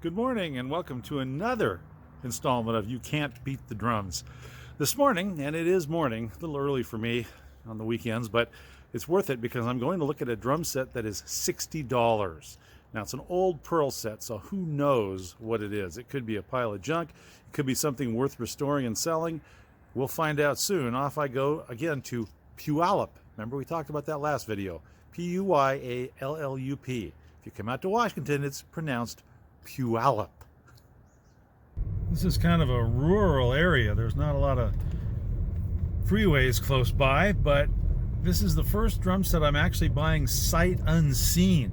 Good morning and welcome to another installment of You Can't Beat the Drums. This morning, and it is morning, a little early for me on the weekends, but it's worth it because I'm going to look at a drum set that is $60. Now it's an old Pearl set, so who knows what it is. It could be a pile of junk, it could be something worth restoring and selling. We'll find out soon. Off I go again to Puyallup. Remember we talked about that last video. P-U-Y-A-L-L-U-P. If you come out to Washington, it's pronounced Puyallup. This is kind of a rural area. There's not a lot of freeways close by, but this is the first drum set I'm actually buying sight unseen.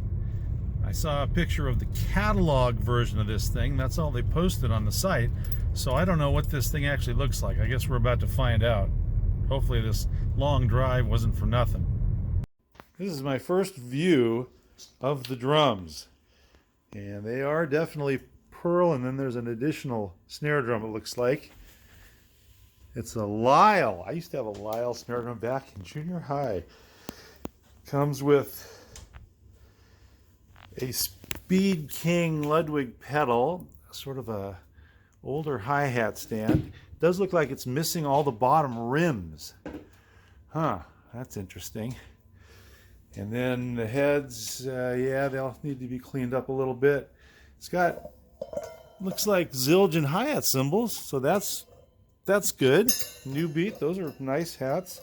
I saw a picture of the catalog version of this thing. That's all they posted on the site. So I don't know what this thing actually looks like. I guess we're about to find out. Hopefully this long drive wasn't for nothing. This is my first view of the drums. And they are definitely pearl, and then there's an additional snare drum, it looks like. It's a Lyle. I used to have a Lyle snare drum back in junior high. Comes with a Speed King Ludwig pedal, sort of a older hi-hat stand. Does look like it's missing all the bottom rims. Huh, that's interesting. And then the heads, yeah, they'll need to be cleaned up a little bit. It's got, looks like Zildjian hi-hat cymbals, so that's good. New beat, those are nice hats.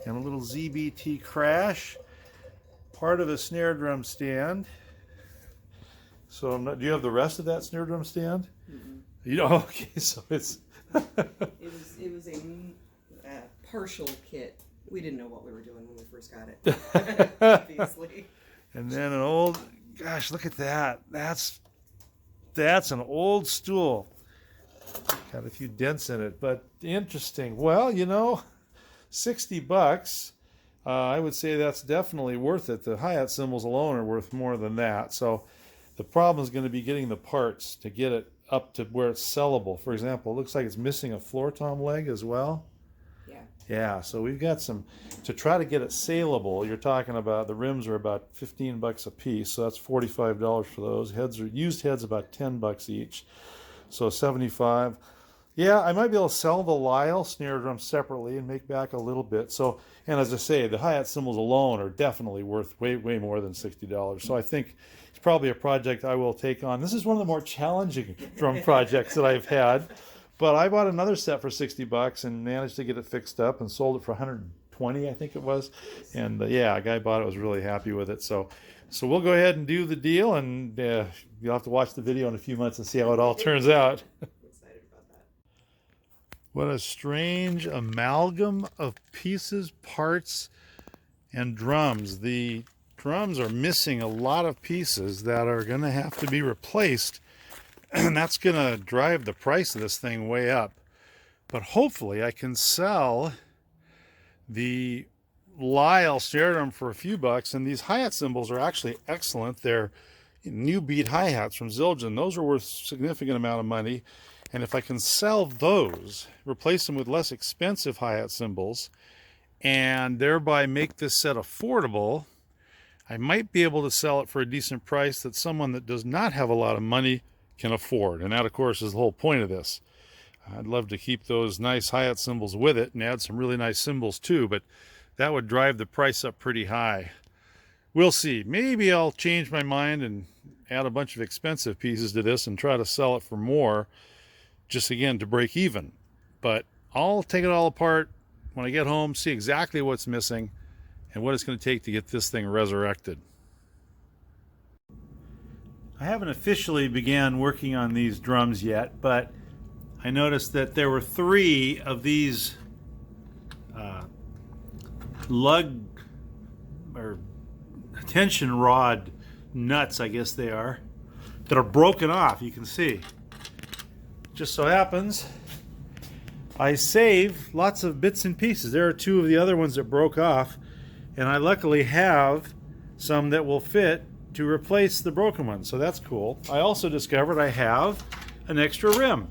And a little ZBT crash. Part of a snare drum stand. So I'm not, do you have the rest of that snare drum stand? Mm-mm. You know, okay, so it's... it was a partial kit. We didn't know what we were doing when we first got it, obviously. And then an old, gosh, look at that. That's an old stool. Got a few dents in it, but interesting. Well, you know, $60. I would say that's definitely worth it. The hi-hat cymbals alone are worth more than that. So the problem is going to be getting the parts to get it up to where it's sellable. For example, it looks like it's missing a floor tom leg as well. Yeah, so we've got some, to try to get it saleable, you're talking about, the rims are about $15 a piece, so that's $45 for those. Heads are, used heads about $10 each, so $75. Yeah, I might be able to sell the Lyle snare drum separately and make back a little bit. So, and as I say, the hi-hat cymbals alone are definitely worth way more than $60. So I think it's probably a project I will take on. This is one of the more challenging drum projects that I've had. But I bought another set for $60 and managed to get it fixed up and sold it for $120, I think it was. And yeah, a guy bought it, was really happy with it. So we'll go ahead and do the deal, and you'll have to watch the video in a few months and see how it all turns out. Excited about that. What a strange amalgam of pieces, parts, and drums. The drums are missing a lot of pieces that are going to have to be replaced. And that's going to drive the price of this thing way up. But hopefully I can sell the Lyle snare drum for a few bucks. And these hi-hat cymbals are actually excellent. They're new beat hi-hats from Zildjian. Those are worth a significant amount of money. And if I can sell those, replace them with less expensive hi-hat cymbals, and thereby make this set affordable, I might be able to sell it for a decent price that someone that does not have a lot of money can afford. And that, of course, is the whole point of this. I'd love to keep those nice hi-hat cymbals with it and add some really nice cymbals too, but that would drive the price up pretty high. We'll see. Maybe I'll change my mind and add a bunch of expensive pieces to this and try to sell it for more, just again to break even. But I'll take it all apart when I get home, see exactly what's missing and what it's going to take to get this thing resurrected. I haven't officially began working on these drums yet, but I noticed that there were 3 of these lug or tension rod nuts, I guess they are, that are broken off. You can see. Just so happens I saved lots of bits and pieces. There are 2 of the other ones that broke off, and I luckily have some that will fit to replace the broken one, so that's cool. I also discovered I have an extra rim.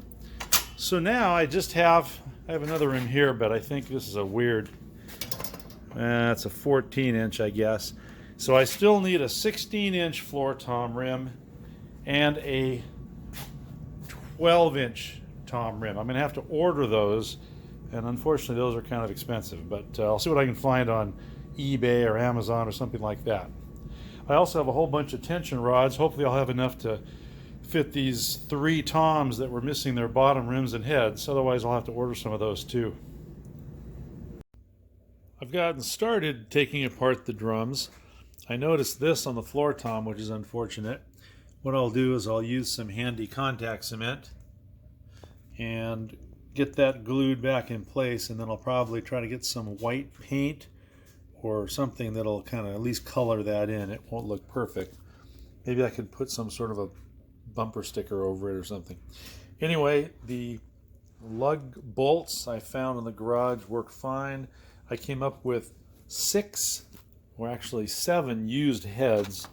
So now I have another rim here, but I think this is a weird, it's a 14-inch, I guess. So I still need a 16-inch floor tom rim and a 12-inch tom rim. I'm going to have to order those, and unfortunately those are kind of expensive, but I'll see what I can find on eBay or Amazon or something like that. I also have a whole bunch of tension rods. Hopefully I'll have enough to fit these 3 toms that were missing their bottom rims and heads. Otherwise I'll have to order some of those too. I've gotten started taking apart the drums. I noticed this on the floor tom, which is unfortunate. What I'll do is I'll use some handy contact cement and get that glued back in place, and then I'll probably try to get some white paint or something that'll kind of at least color that in. It won't look perfect. Maybe I could put some sort of a bumper sticker over it or something. Anyway, the lug bolts I found in the garage work fine. I came up with 6, or actually 7 used heads,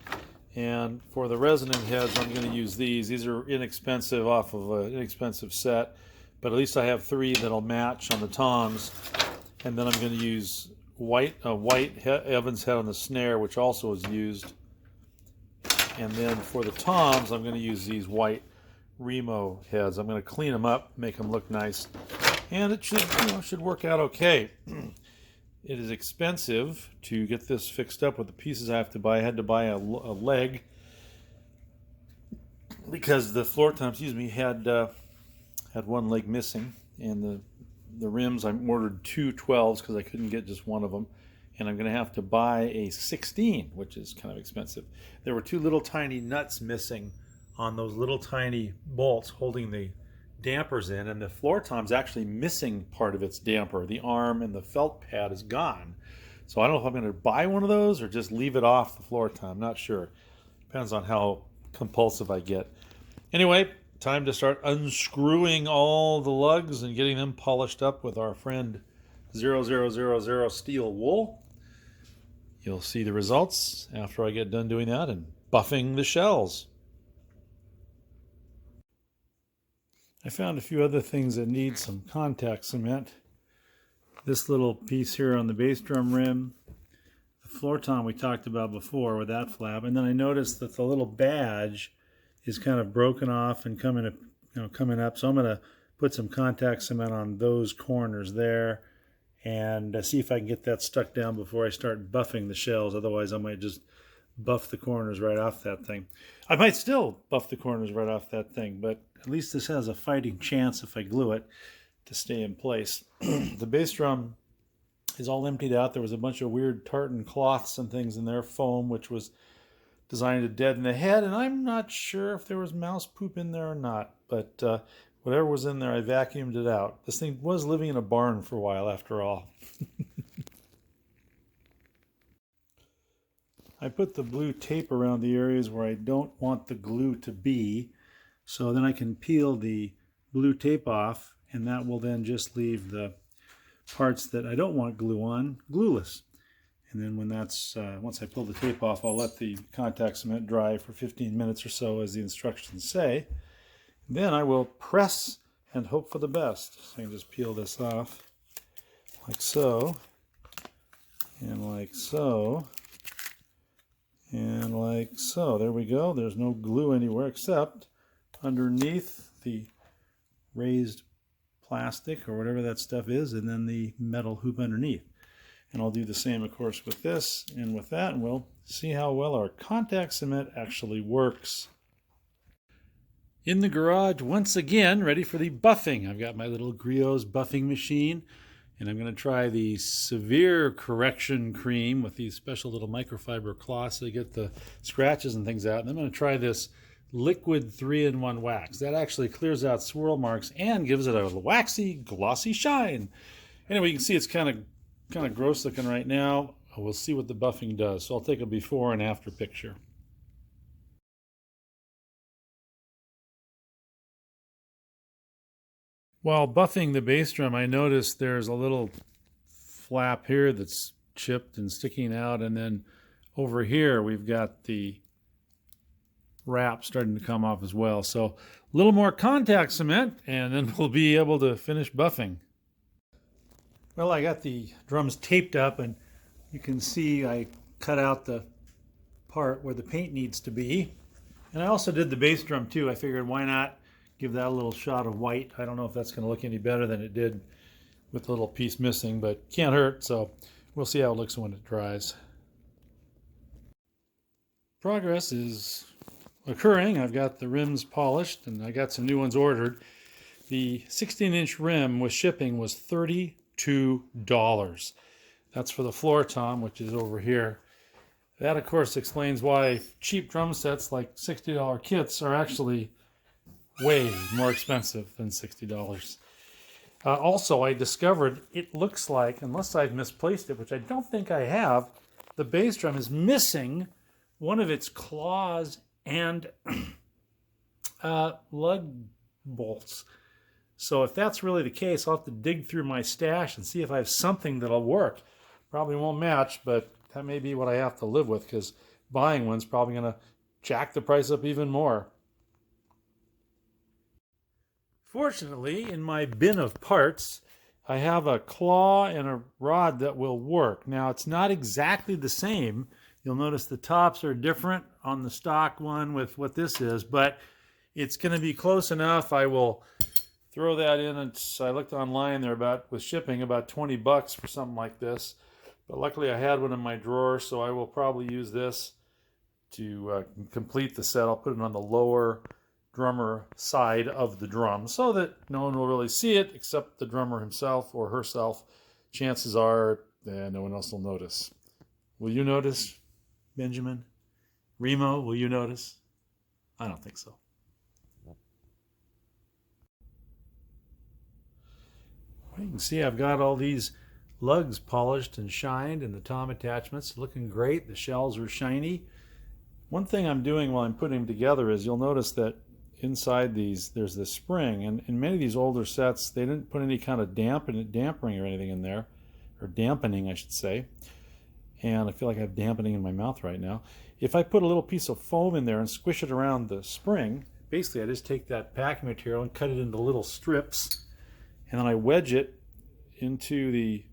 and for the resonant heads I'm going to use these. These are inexpensive, off of an inexpensive set, but at least I have 3 that'll match on the toms, and then I'm going to use a white Evans head on the snare, which also is used, and then for the toms I'm going to use these white Remo heads. I'm going to clean them up, make them look nice, and it should work out okay. It is expensive to get this fixed up with the pieces I have to buy. I had to buy a leg because the floor tom, had one leg missing, and the rims I ordered 2 12s because I couldn't get just one of them, and I'm going to have to buy a 16, which is kind of expensive. There were 2 little tiny nuts missing on those little tiny bolts holding the dampers in, and the floor tom's actually missing part of its damper. The arm and the felt pad is gone. So I don't know if I'm going to buy one of those or just leave it off the floor tom. I'm not sure. Depends on how compulsive I get. Anyway, time to start unscrewing all the lugs and getting them polished up with our friend 0000 steel wool. You'll see the results after I get done doing that and buffing the shells. I found a few other things that need some contact cement. This little piece here on the bass drum rim, the floor tom we talked about before with that flap, and then I noticed that the little badge is kind of broken off and coming up. So I'm going to put some contact cement on those corners there and see if I can get that stuck down before I start buffing the shells. Otherwise I might just buff the corners right off that thing. I might still buff the corners right off that thing, but at least this has a fighting chance if I glue it to stay in place. The bass drum is all emptied out. There was a bunch of weird tartan cloths and things in there, foam, which was designed to deaden the head, and I'm not sure if there was mouse poop in there or not, but whatever was in there, I vacuumed it out. This thing was living in a barn for a while after all. I put the blue tape around the areas where I don't want the glue to be, so then I can peel the blue tape off, and that will then just leave the parts that I don't want glue on glueless. And then when that's once I pull the tape off, I'll let the contact cement dry for 15 minutes or so, as the instructions say. Then I will press and hope for the best. So I can just peel this off like so, and like so, and like so. There we go. There's no glue anywhere except underneath the raised plastic or whatever that stuff is, and then the metal hoop underneath. And I'll do the same, of course, with this and with that, and we'll see how well our contact cement actually works. In the garage, once again, ready for the buffing. I've got my little Griot's buffing machine, and I'm going to try the severe correction cream with these special little microfiber cloths to get the scratches and things out. And I'm going to try this liquid 3-in-1 wax. That actually clears out swirl marks and gives it a waxy, glossy shine. Anyway, you can see it's kind of gross looking right now. We'll see what the buffing does. So I'll take a before and after picture. While buffing the bass drum, I noticed there's a little flap here that's chipped and sticking out, and then over here we've got the wrap starting to come off as well. So a little more contact cement, and then we'll be able to finish buffing. Well, I got the drums taped up, and you can see I cut out the part where the paint needs to be. And I also did the bass drum too. I figured why not give that a little shot of white. I don't know if that's going to look any better than it did with the little piece missing, but can't hurt, so we'll see how it looks when it dries. Progress is occurring. I've got the rims polished and I got some new ones ordered. The 16-inch rim with shipping was $32. That's for the floor tom, which is over here. That, of course, explains why cheap drum sets like $60 kits are actually way more expensive than $60. Also, I discovered it looks like, unless I've misplaced it, which I don't think I have, the bass drum is missing one of its claws and lug bolts. So if that's really the case, I'll have to dig through my stash and see if I have something that'll work. Probably won't match, but that may be what I have to live with, because buying one's probably going to jack the price up even more. Fortunately, in my bin of parts, I have a claw and a rod that will work. Now, it's not exactly the same. You'll notice the tops are different on the stock one with what this is, but it's going to be close enough. I will throw that in. And I looked online, they're about, with shipping, about $20 for something like this. But luckily I had one in my drawer, so I will probably use this to complete the set. I'll put it on the lower drummer side of the drum so that no one will really see it except the drummer himself or herself. Chances are no one else will notice. Will you notice, Benjamin? Remo, will you notice? I don't think so. Well, you can see I've got all these lugs polished and shined, and the tom attachments looking great. The shells are shiny. One thing I'm doing while I'm putting them together is you'll notice that inside these there's this spring, and in many of these older sets they didn't put any kind of dampening or anything in there, or dampening I should say, and I feel like I have dampening in my mouth right now. If I put a little piece of foam in there and squish it around the spring, basically I just take that packing material and cut it into little strips, and then I wedge it into the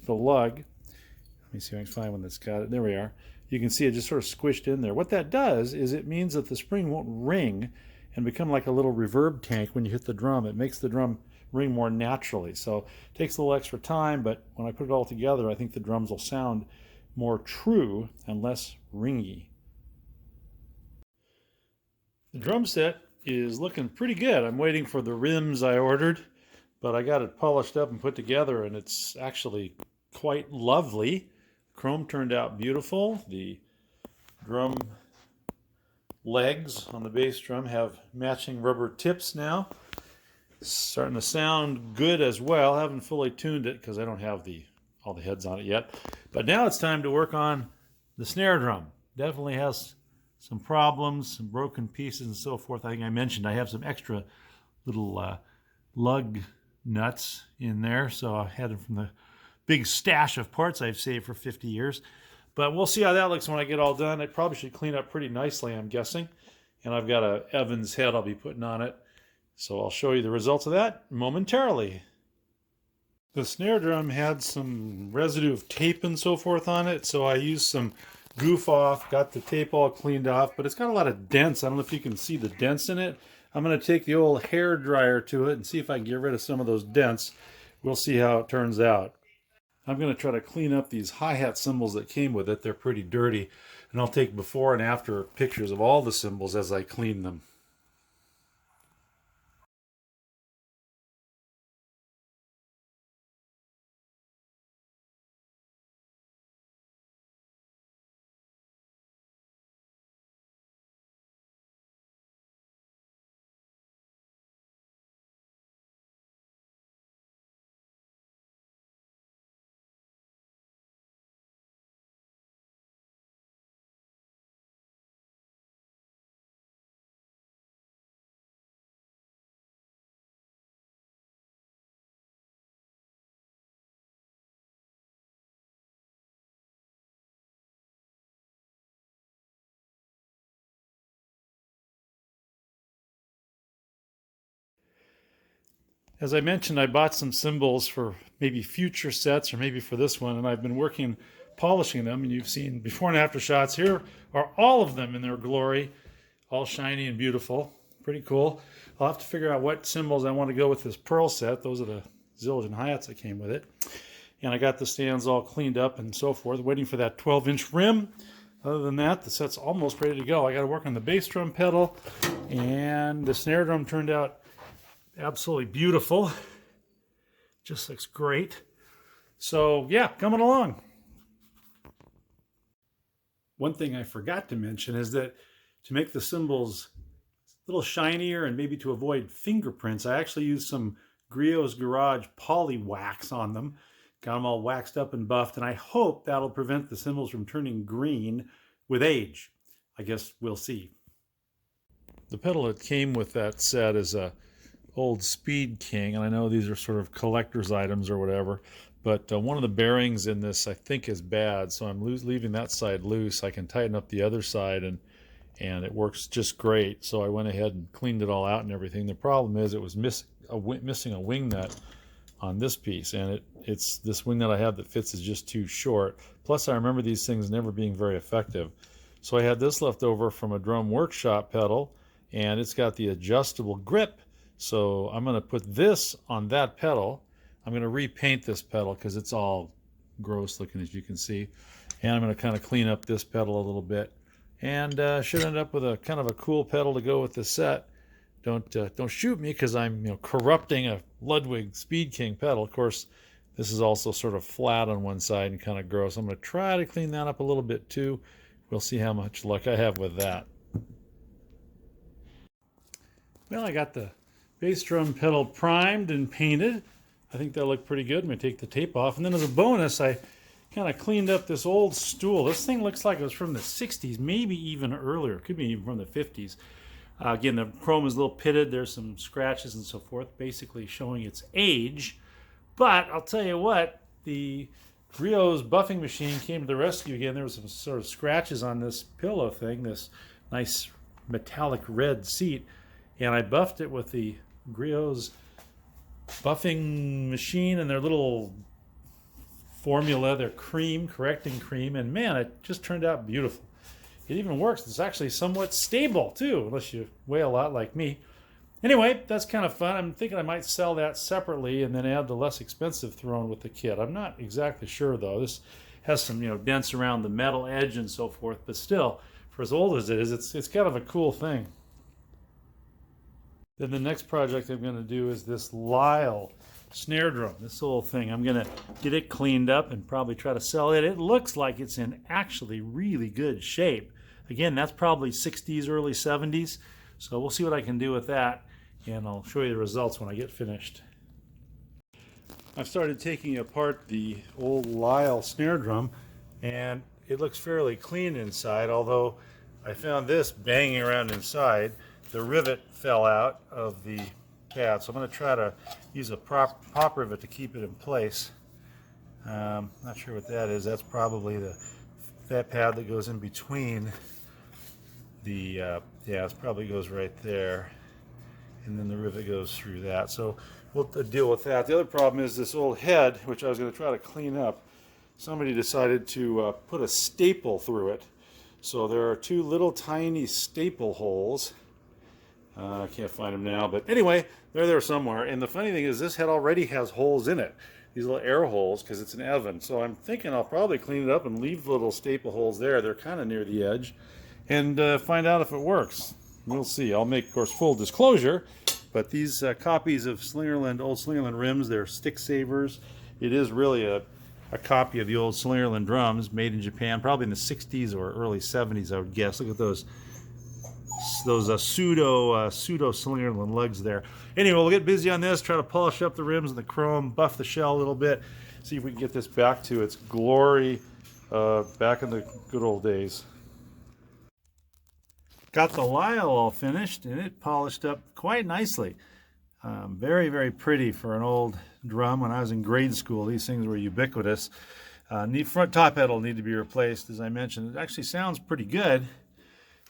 lug. Let me see if I can find one that's got it. There we are. You can see it just sort of squished in there. What that does is it means that the spring won't ring and become like a little reverb tank when you hit the drum. It makes the drum ring more naturally. So it takes a little extra time, but when I put it all together, I think the drums will sound more true and less ringy. The drum set is looking pretty good. I'm waiting for the rims I ordered, but I got it polished up and put together, and it's actually quite lovely. Chrome turned out beautiful. The drum legs on the bass drum have matching rubber tips now. It's starting to sound good as well. I haven't fully tuned it because I don't have all the heads on it yet. But now it's time to work on the snare drum. Definitely has some problems, some broken pieces and so forth. I think I mentioned I have some extra little lug nuts in there, so I had them from the big stash of parts I've saved for 50 years. But we'll see how that looks when I get all done. It probably should clean up pretty nicely, I'm guessing. And I've got a Evans head I'll be putting on it, so I'll show you the results of that momentarily. The snare drum had some residue of tape and so forth on it, so I used some goof off, got the tape all cleaned off, but it's got a lot of dents. I don't know if you can see the dents in it. I'm going to take the old hair dryer to it and see if I can get rid of some of those dents. We'll see how it turns out. I'm going to try to clean up these hi-hat cymbals that came with it. They're pretty dirty, and I'll take before and after pictures of all the cymbals as I clean them. As I mentioned, I bought some cymbals for maybe future sets or maybe for this one, and I've been working polishing them, and you've seen before and after shots. Here are all of them in their glory, all shiny and beautiful. pretty cool. I'll have to figure out what cymbals I want to go with this pearl set. Those are the Zildjian hi-hats that came with it. And I got the stands all cleaned up and so forth, waiting for that 12-inch rim. Other than that, the set's almost ready to go. I got to work on the bass drum pedal, and the snare drum turned out absolutely beautiful. Just looks great. So yeah, coming along. One thing I forgot to mention is that to make the cymbals a little shinier and maybe to avoid fingerprints, I actually used some Griot's Garage poly wax on them. Got them all waxed up and buffed, and I hope that'll prevent the cymbals from turning green with age. I guess we'll see. The pedal that came with that set is a old Speed King, and I know these are sort of collector's items or whatever, but one of the bearings in this I think is bad, so I'm leaving that side loose. I can tighten up the other side, and it works just great. So I went ahead and cleaned it all out and everything. The problem is it was missing a wing nut on this piece, and it's this wing nut I have that fits is just too short. Plus I remember these things never being very effective. So I had this left over from a drum workshop pedal, and it's got the adjustable grip. So I'm going to put this on that pedal. I'm going to repaint this pedal because it's all gross looking, as you can see. And I'm going to kind of clean up this pedal a little bit, and should end up with a kind of a cool pedal to go with the set. Don't shoot me because I'm corrupting a Ludwig Speed King pedal. Of course, this is also sort of flat on one side and kind of gross. I'm going to try to clean that up a little bit too. We'll see how much luck I have with that. Well, I got the bass drum pedal primed and painted. I think that'll look pretty good. I'm going to take the tape off. And then as a bonus, I kind of cleaned up this old stool. This thing looks like it was from the 60s, maybe even earlier. It could be even from the 50s. Again, the chrome is a little pitted. There's some scratches and so forth, basically showing its age. But I'll tell you what, the Griot's buffing machine came to the rescue again. There was some sort of scratches on this pillow thing, this nice metallic red seat. And I buffed it with the Griot's buffing machine and their little formula, their cream, correcting cream. And man, it just turned out beautiful. It even works. It's actually somewhat stable too, unless you weigh a lot like me. Anyway, that's kind of fun. I'm thinking I might sell that separately and then add the less expensive throne with the kit. I'm not exactly sure though. This has some dents around the metal edge and so forth, but still, for as old as it is, it's kind of a cool thing. Then the next project I'm going to do is this Lyle snare drum. This little thing, I'm going to get it cleaned up and probably try to sell it. It looks like it's in actually really good shape. Again, that's probably 60s, early 70s. So we'll see what I can do with that, and I'll show you the results when I get finished. I've started taking apart the old Lyle snare drum, and it looks fairly clean inside, although I found this banging around inside. The rivet fell out of the pad, so I'm going to try to use a pop rivet to keep it in place. Not sure what that is. That's probably that pad that goes in between the yeah, it probably goes right there, and then the rivet goes through that. So we'll deal with that. The other problem is this old head, which I was going to try to clean up. Somebody decided to put a staple through it. So there are two little tiny staple holes. I can't find them now, but anyway, they're there somewhere. And the funny thing is this head already has holes in it, these little air holes, because it's an oven. So I'm thinking I'll probably clean it up and leave the little staple holes there. They're kind of near the edge, and find out if it works. We'll see. I'll make, of course, full disclosure, but these copies of Slingerland, old Slingerland rims, they're stick savers. It is really a copy of the old Slingerland drums made in Japan, probably in the 60s or early 70s, I would guess. Look at those pseudo Slingerland lugs there. Anyway, we'll get busy on this, try to polish up the rims and the chrome, buff the shell a little bit, see if we can get this back to its glory back in the good old days. Got the Lyle all finished, and it polished up quite nicely. Very, very pretty for an old drum. When I was in grade school, these things were ubiquitous. Front top head will need to be replaced, as I mentioned. It actually sounds pretty good.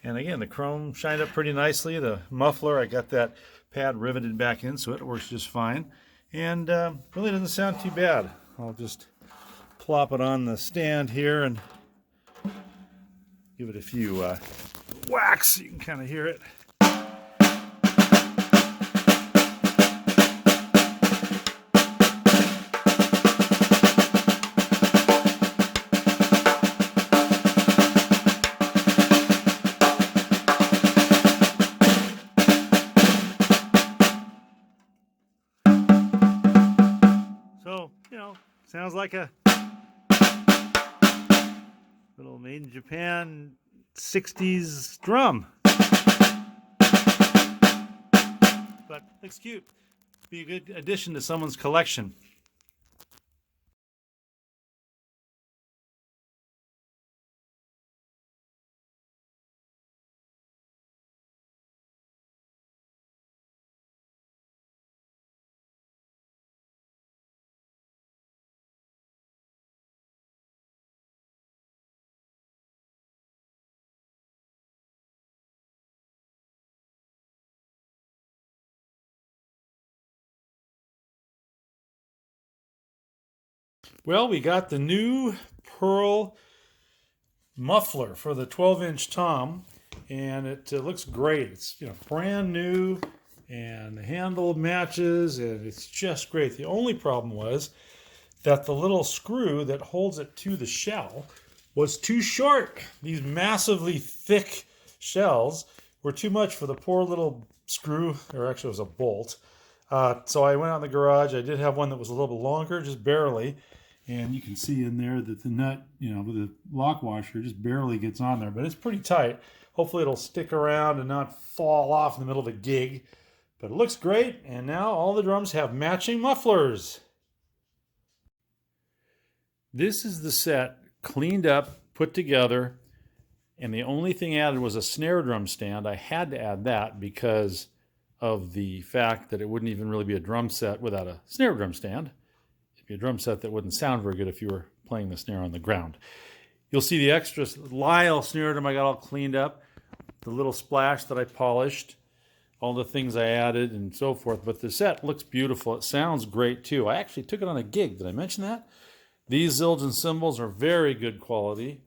And again, the chrome shined up pretty nicely. The muffler, I got that pad riveted back in, so it works just fine. And really doesn't sound too bad. I'll just plop it on the stand here and give it a few whacks so you can kind of hear it. sounds like a little made in Japan 60s drum. But looks cute. Be a good addition to someone's collection. Well, we got the new pearl muffler for the 12-inch tom, and it looks great. It's brand new, and the handle matches, and it's just great. The only problem was that the little screw that holds it to the shell was too short. These massively thick shells were too much for the poor little screw, or actually it was a bolt. So I went out in the garage. I did have one that was a little bit longer, just barely. And you can see in there that the nut, with the lock washer, just barely gets on there. But it's pretty tight. Hopefully it'll stick around and not fall off in the middle of the gig. But it looks great. And now all the drums have matching mufflers. This is the set cleaned up, put together. And the only thing added was a snare drum stand. I had to add that because of the fact that it wouldn't even really be a drum set without a snare drum stand. It'd be a drum set that wouldn't sound very good if you were playing the snare on the ground. You'll see the extra Lyle snare drum I got all cleaned up, the little splash that I polished, all the things I added and so forth. But the set looks beautiful. It sounds great too. I actually took it on a gig. Did I mention that? These Zildjian cymbals are very good quality.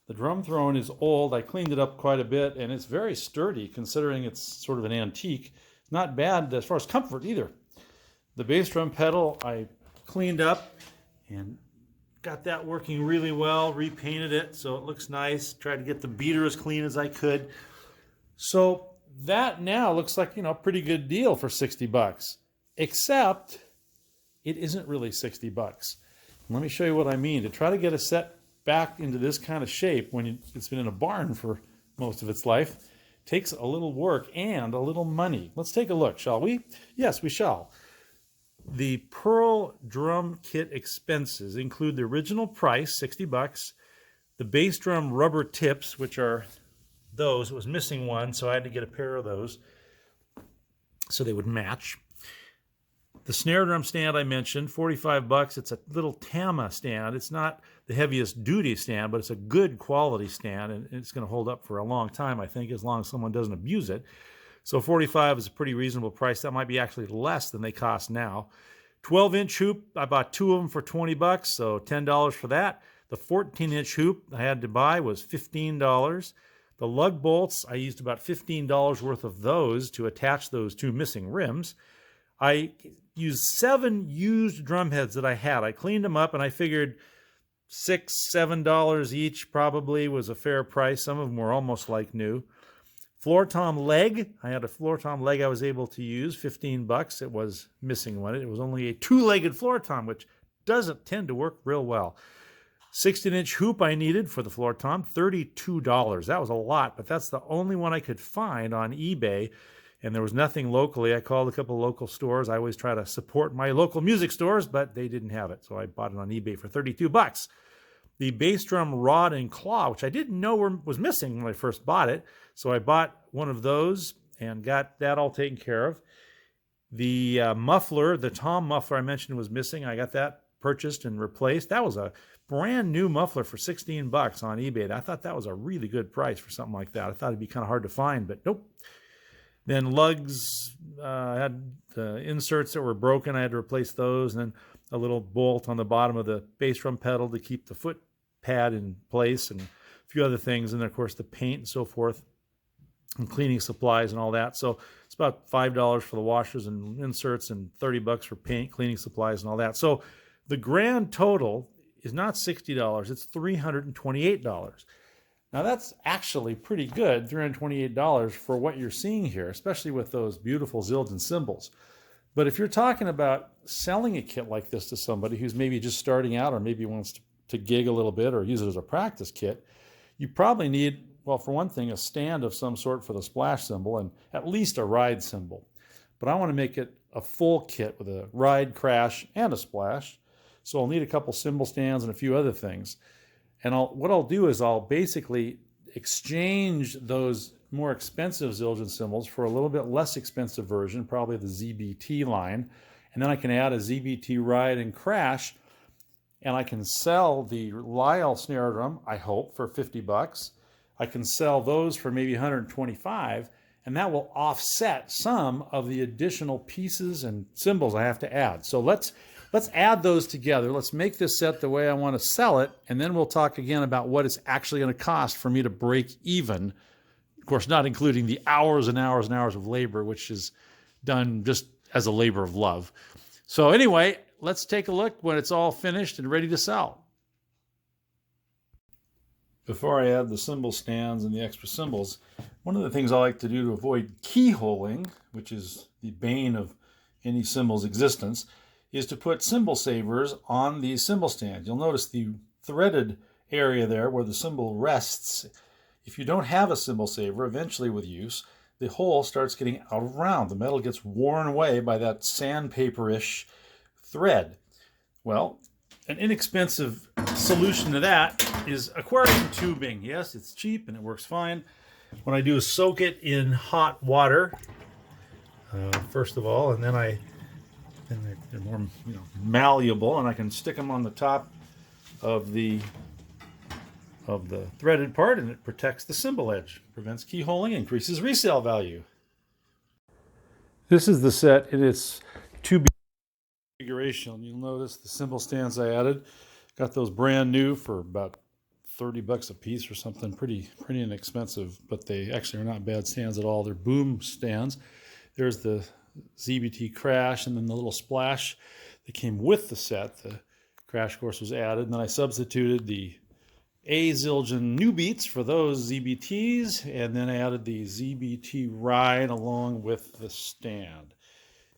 The drum throne is old. I cleaned it up quite a bit, and it's very sturdy considering it's sort of an antique. Not bad as far as comfort either. The bass drum pedal I cleaned up and got that working really well, repainted it so it looks nice, tried to get the beater as clean as I could. So that now looks like, a pretty good deal for 60 bucks, except it isn't really 60 bucks. Let me show you what I mean. To try to get a set back into this kind of shape when it's been in a barn for most of its life takes a little work and a little money. Let's take a look, shall we? Yes, we shall. The Pearl drum kit expenses include the original price, 60 bucks, the bass drum rubber tips, which are those. It was missing one, so I had to get a pair of those so they would match. The snare drum stand I mentioned, 45 bucks. It's a little Tama stand. It's not the heaviest duty stand, but it's a good quality stand, and it's going to hold up for a long time, I think, as long as someone doesn't abuse it. So 45 is a pretty reasonable price. That might be actually less than they cost now. 12-inch hoop, I bought two of them for 20 bucks, so $10 for that. The 14-inch hoop I had to buy was $15. The lug bolts, I used about $15 worth of those to attach those two missing rims. I used 7 used drum heads that I had. I cleaned them up, and I figured $6, $7 each probably was a fair price. Some of them were almost like new. Floor tom leg. I had a floor tom leg I was able to use, 15 bucks. It was missing one. It was only a 2-legged floor tom, which doesn't tend to work real well. 16-inch hoop I needed for the floor tom, $32. That was a lot, but that's the only one I could find on eBay, and there was nothing locally. I called a couple of local stores. I always try to support my local music stores, but they didn't have it, so I bought it on eBay for 32 bucks. The bass drum rod and claw, which I didn't know was missing when I first bought it, so I bought one of those and got that all taken care of. The muffler, the tom muffler I mentioned was missing. I got that purchased and replaced. That was a brand new muffler for 16 bucks on eBay. I thought that was a really good price for something like that. I thought it'd be kind of hard to find, but nope. Then lugs, had the inserts that were broken. I had to replace those, and then a little bolt on the bottom of the bass drum pedal to keep the foot pad in place, and a few other things, and then of course the paint and so forth, and cleaning supplies and all that. So it's about $5 for the washers and inserts, and 30 bucks for paint, cleaning supplies, and all that. So the grand total is not $60, it's $328. Now that's actually pretty good, $328 for what you're seeing here, especially with those beautiful Zildjian cymbals. But if you're talking about selling a kit like this to somebody who's maybe just starting out or maybe wants to gig a little bit or use it as a practice kit, you probably need, well, for one thing, a stand of some sort for the splash cymbal and at least a ride cymbal. But I want to make it a full kit with a ride, crash, and a splash. So I'll need a couple cymbal stands and a few other things. And what I'll do is I'll basically exchange those more expensive Zildjian cymbals for a little bit less expensive version, probably the ZBT line. And then I can add a ZBT ride and crash, and I can sell the Lyle snare drum, I hope, for 50 bucks. I can sell those for maybe 125, and that will offset some of the additional pieces and cymbals I have to add. So let's add those together. Let's make this set the way I want to sell it, and then we'll talk again about what it's actually going to cost for me to break even. Of course, not including the hours and hours and hours of labor, which is done just as a labor of love. So anyway, let's take a look when it's all finished and ready to sell. Before I add the cymbal stands and the extra cymbals, one of the things I like to do to avoid keyholing, which is the bane of any cymbal's existence, is to put cymbal savers on these cymbal stands. You'll notice the threaded area there where the cymbal rests. If you don't have a cymbal saver, eventually with use, the hole starts getting out of round. The metal gets worn away by that sandpaper-ish thread. Well, an inexpensive solution to that is aquarium tubing. Yes, it's cheap and it works fine. What I do is soak it in hot water, first of all, and then they're more malleable, and I can stick them on the top of the threaded part, and it protects the cymbal edge, prevents keyholing, increases resale value. This is the set in its tubing configuration. You'll notice the cymbal stands I added. Got those brand new for about 30 bucks a piece or something, pretty inexpensive, but they actually are not bad stands at all. They're boom stands. There's the ZBT crash and then the little splash that came with the set. The crash course was added, and then I substituted the Zildjian new beats for those ZBTs, and then I added the ZBT ride along with the stand.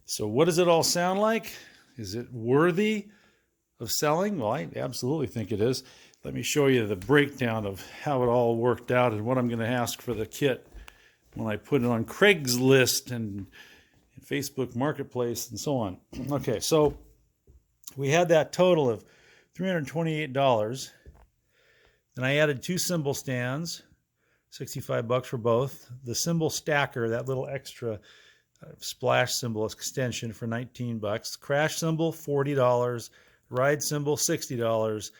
So what does it all sound like? Is it worthy of selling? Well, I absolutely think it is. Let me show you the breakdown of how it all worked out and what I'm going to ask for the kit when I put it on Craigslist and Facebook Marketplace and so on. Okay, so we had that total of $328. Then I added 2 cymbal stands, 65 bucks for both. The cymbal stacker, that little extra splash cymbal extension, for 19 bucks. Crash cymbal, $40. Ride cymbal, $60.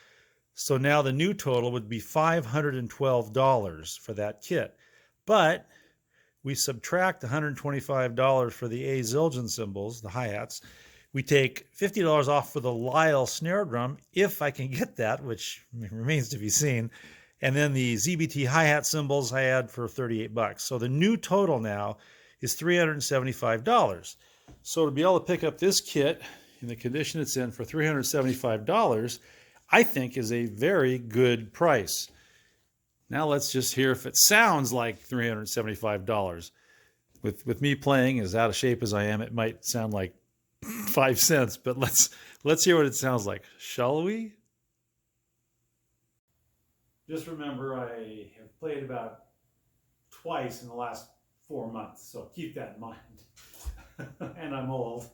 So now the new total would be $512 for that kit. But we subtract $125 for the Zildjian cymbals, the hi-hats. We take $50 off for the Lyle snare drum, if I can get that, which remains to be seen. And then the ZBT hi-hat cymbals I add for 38 bucks. So the new total now is $375. So to be able to pick up this kit in the condition it's in for $375, I think is a very good price. Now let's just hear if it sounds like $375. With me playing as out of shape as I am, it might sound like 5 cents, but let's hear what it sounds like, shall we? Just remember, I have played about twice in the last 4 months, so keep that in mind. And I'm old.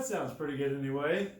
that sounds pretty good anyway.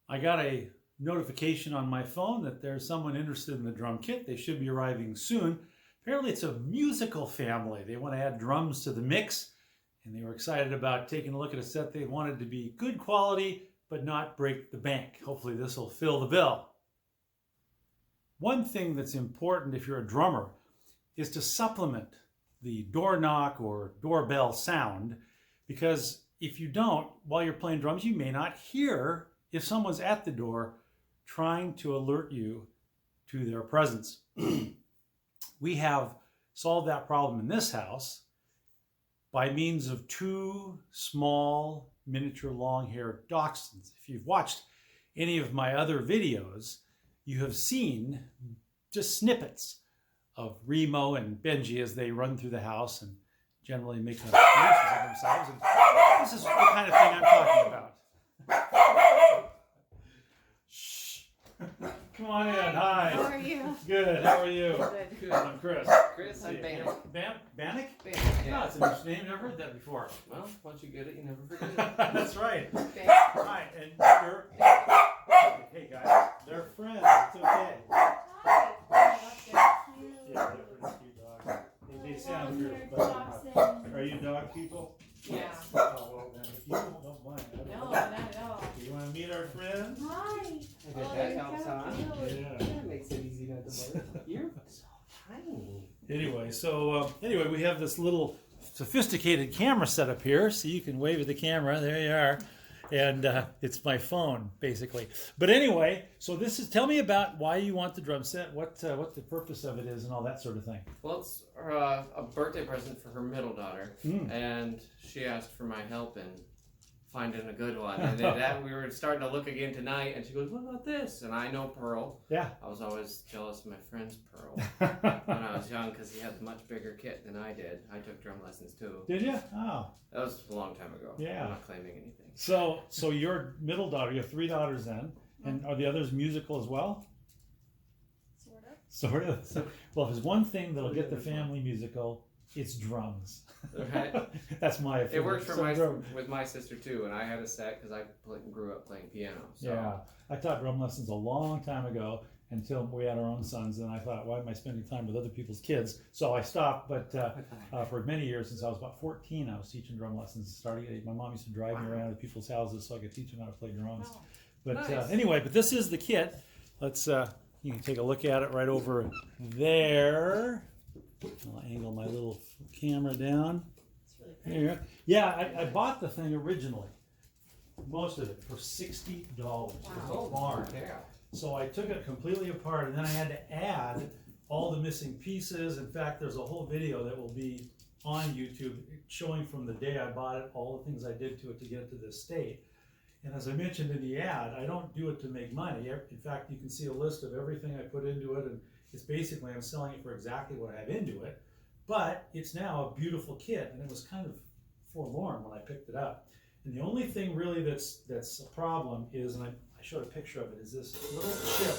I got a notification on my phone that there's someone interested in the drum kit. They should be arriving soon. Apparently it's a musical family. They want to add drums to the mix, and they were excited about taking a look at a set. They wanted to be good quality, but not break the bank. Hopefully this will fill the bill. One thing that's important if you're a drummer is to supplement the door knock or doorbell sound, because if you don't, while you're playing drums, you may not hear if someone's at the door trying to alert you to their presence. We have solved that problem in this house by means of 2 small miniature long-haired dachshunds. If you've watched any of my other videos, you have seen just snippets of Remo and Benji as they run through the house and generally make appearances of themselves. And this is the kind of thing I'm talking about. Shh. Come on in. Hi. How are you? Good. How are you? Good. I'm Chris. Chris, I'm Bannock. Bannock? Bannock, Oh, it's a nice name. Never heard that before. Well, once you get it, you never forget it. That's right. Bannock. Right. And you're... Hey, guys. They're friends. It's okay. Yeah, they're pretty cute dogs. They sound weird, but are you dog people? Yeah. Oh, well, then, if you don't mind. I don't No, know. not at all. Do you want to meet our friends? Hi. I bet that helps, huh? Yeah. That makes it easy not to bark. You're so tiny. Anyway, so we have this little sophisticated camera set up here, so you can wave at the camera. There you are. And it's my phone, basically. But anyway, so this is, tell me about why you want the drum set, what the purpose of it is, and all that sort of thing. Well, it's a birthday present for her middle daughter, Mm. and she asked for my help in finding a good one. And then that we were starting to look again tonight, and she goes, "What about this?" And I know Pearl. Yeah. I was always jealous of my friend's Pearl when I was young because he had a much bigger kit than I did. I took drum lessons too. Did you? Oh. That was a long time ago. Yeah. I'm not claiming anything. So your middle daughter, you have 3 daughters then, and are the others musical as well? Sort of. So, well, if there's one thing that'll get the family musical, it's drums. Right. That's my opinion. It worked for So with my sister too, and I had a set because I grew up playing piano. So. Yeah, I taught drum lessons a long time ago until we had our own sons, and I thought, why am I spending time with other people's kids? So I stopped, but for many years, since I was about 14, I was teaching drum lessons. My mom used to drive me around to people's houses so I could teach them how to play drums. Oh. But Nice. anyway, but this is the kit. Let's, you can take a look at it right over there. I'll angle my little camera down. It's really pretty. Here. Yeah, I bought the thing originally, most of it, for $60. Wow. It was a barn. Yeah. So I took it completely apart, and then I had to add all the missing pieces. In fact, there's a whole video that will be on YouTube showing from the day I bought it, all the things I did to it to get it to this state. And as I mentioned in the ad, I don't do it to make money. In fact, you can see a list of everything I put into it, and it's basically I'm selling it for exactly what I have into it. But it's now a beautiful kit, and it was kind of forlorn when I picked it up. And the only thing really that's a problem is, and I showed a picture of it, is this little chip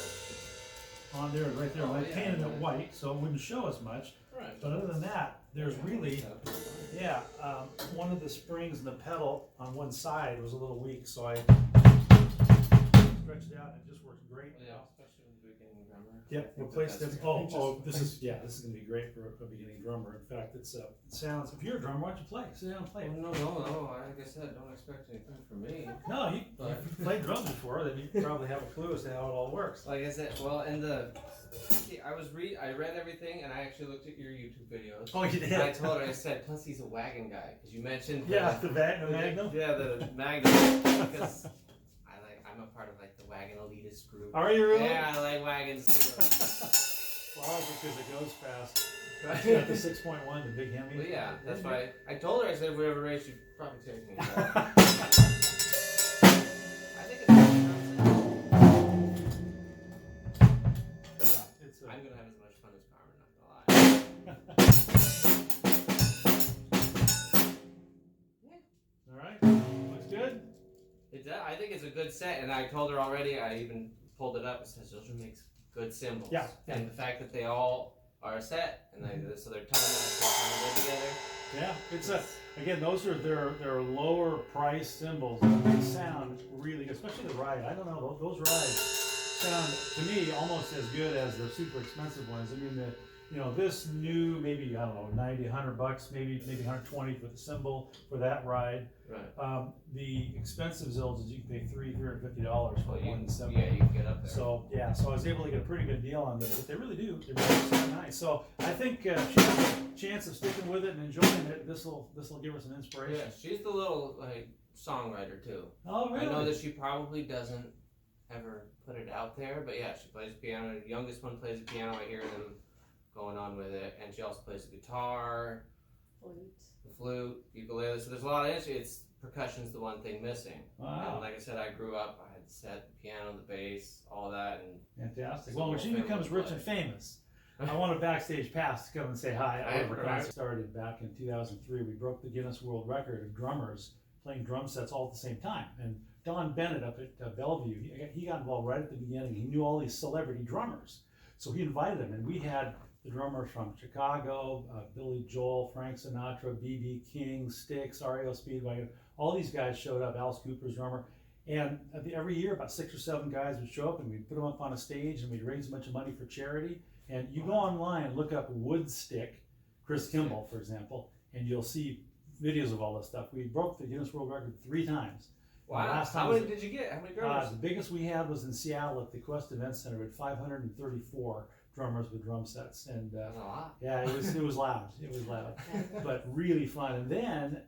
on there, right there. I painted it white so it wouldn't show as much. Right. But other than that, there's really, one of the springs in the pedal on one side was a little weak, so I stretched it out and it just works great. Yeah, especially with the beginning drummer. Yep, replace them. This is gonna be great for a beginning drummer. In fact, it sounds. If you're a drummer, why don't you play? Sit down and play. No. Like I said, don't expect anything from me. No, you've played drums before, then you probably have a clue as to how it all works. Like I said, I read everything, and I actually looked at your YouTube videos. Oh, you did? And I told her, I said, plus he's a wagon guy, because you mentioned Yeah, the Magnum. Yeah, the Magnum, because I like I'm a part of like the wagon elitist group. Are you really? Yeah, I like wagons too. Well, because it goes fast. You got the 6.1, the big Hemi. Well, yeah, that's why I told her. I said, if we ever race, you'd probably take me. I think it's. I'm gonna have as much fun as Carmen. Not gonna lie. All right, looks good. I think it's a good set, and I told her already. I even pulled it up. It says those makes good cymbals. Yeah. And the fact that they all are a set, and so they're time together. Yeah, it's again, those are their lower price cymbals. They sound really good, especially the ride. I don't know, those rides sound to me almost as good as the super expensive ones. I mean, this new, maybe, I don't know, 90, 100 bucks, maybe 120 for the cymbal for that ride. Right. The expensive Zills, you can pay $350 for one cymbal. Yeah, you can get up there. So yeah, so I was able to get a pretty good deal on this, but they really do. They really sound nice. So I think she has a chance of sticking with it and enjoying it. This will give her some inspiration. Yeah, she's the little like songwriter too. Oh really? I know that she probably doesn't ever put it out there, but yeah, she plays piano. The youngest one plays the piano. I hear them going on with it, and she also plays the guitar, the flute, ukulele. So there's a lot of instruments. Percussion's the one thing missing. Wow. And like I said, I grew up. I had the set, the piano, the bass, all that, and Fantastic. Well, when she becomes rich and famous, I want a backstage pass to come and say hi. I started back in 2003. We broke the Guinness World Record of drummers playing drum sets all at the same time. And Don Bennett up at Bellevue, he got involved right at the beginning. He knew all these celebrity drummers, so he invited them, and we had the drummers from Chicago, Billy Joel, Frank Sinatra, B.B. King, Styx, REO Speedwagon. All these guys showed up. Alice Cooper's drummer. And every year, about 6 or 7 guys would show up, and we'd put them up on a stage, and we'd raise a bunch of money for charity. And you go online and look up Woodstick, Chris Kimball, for example, and you'll see videos of all this stuff. We broke the Guinness World Record 3 times. Wow. Last time How many did you get? How many drummers? The biggest we had was in Seattle at the Quest Event Center with 534 drummers with drum sets. And That's a lot. yeah, it was loud. It was loud, but really fun. And then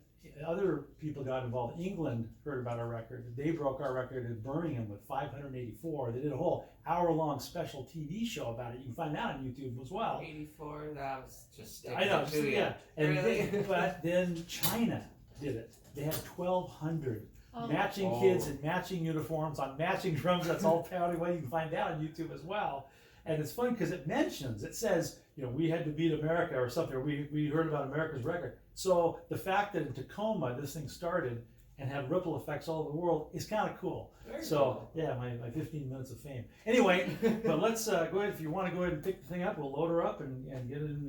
other people got involved. England heard about our record. They broke our record in Birmingham with 584. They did a whole hour-long special TV show about it. You can find that on YouTube as well. 84. That was just. I know. Yeah. And Really? but then China did it. They had 1,200 matching kids in matching uniforms on matching drums. That's all pounding away. You can find that on YouTube as well. And it's funny because it says, we had to beat America or something. We heard about America's record. So the fact that in Tacoma this thing started and had ripple effects all over the world is kind of cool. Very so cool. yeah, my 15 minutes of fame. Anyway, but let's go ahead. If you want to go ahead and pick the thing up, we'll load her up and get it in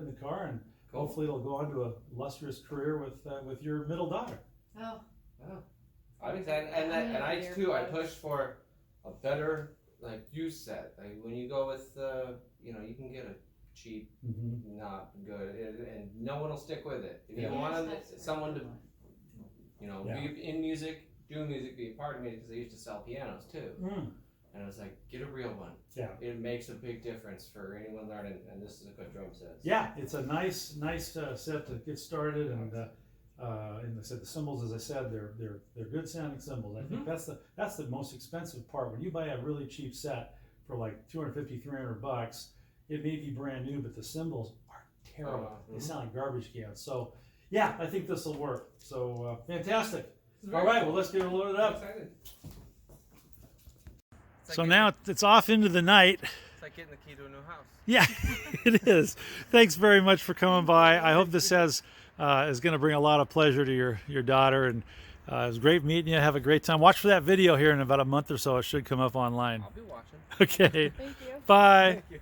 the car, and Cool. hopefully it'll go on to a illustrious career with your middle daughter. Oh. I'm excited, and I too. I pushed for a better use set. Like when you go with, you can get a cheap, not good, and no one will stick with it. If you want someone to, be in music, do music, be a part of music, because they used to sell pianos too. And I was like, get a real one. Yeah. It makes a big difference for anyone learning, and this is a good drum set. Yeah, it's a nice set to get started, and I said the cymbals, as I said, they're good sounding cymbals. I think that's the most expensive part. When you buy a really cheap set for like $250, $300, it may be brand new, but the cymbals are terrible. They sound like garbage cans. So yeah, I think this will work. So fantastic. All right, well, let's get it loaded up. So now it's off into the night. It's like getting the key to a new house. Yeah, it is. Thanks very much for coming by. I hope this is going to bring a lot of pleasure to your daughter, and it was great meeting you. Have a great time. Watch for that video here in about a month or so. It should come up online. I'll be watching. Okay. Thank you. Bye. Thank you.